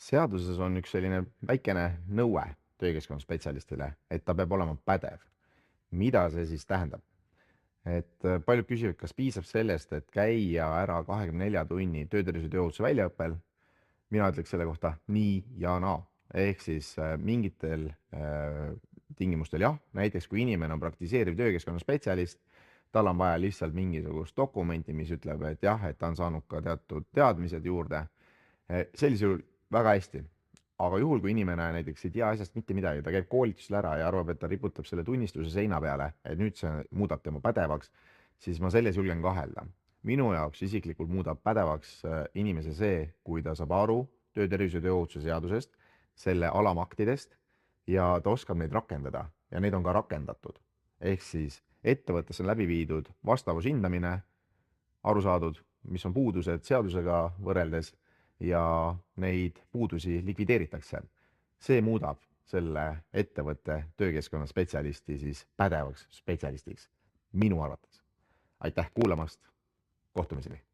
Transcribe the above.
Seaduses on üks selline väikene nõue töökeskkonna spetsialistile, et ta peab olema pädev. Mida see siis tähendab? Paljud küsivad, kas piisab sellest, et käia ära 24 tunni töötervishoiu ja tööohutuse väljaõppel. Mina ütleks selle kohta nii ja naa. Ehk siis mingitel tingimustel jah, näiteks kui inimene on praktiseeriv töökeskkonna spetsialist, tal on vaja lihtsalt mingisugust dokumenti, mis ütleb, et jah, et ta on saanud ka teatud teadmised juurde. Sellisel juhul väga hästi. Aga juhul, kui inimene näiteks ei tea asjast mitte midagi, ta käib koolitusel ära ja arvab, et ta riputab selle tunnistuse seina peale, et nüüd see muudab tema pädevaks, siis ma selles julgen kahelda. Minu jaoks isiklikult muudab pädevaks inimese see, kui ta saab aru töötervishoiu ja tööohutuse seadusest, selle alamaktidest ja ta oskab neid rakendada ja neid on ka rakendatud. Ehk siis ettevõttes on läbi viidud vastavushindamine, aru saadud, mis on puudused seadusega võrreldes ja neid puudusi likvideeritakse. See muudab selle ettevõtte töökeskkonna spetsialisti siis pädevaks spetsialistiks minu arvates. Aitäh kuulamast, kohtumiseni!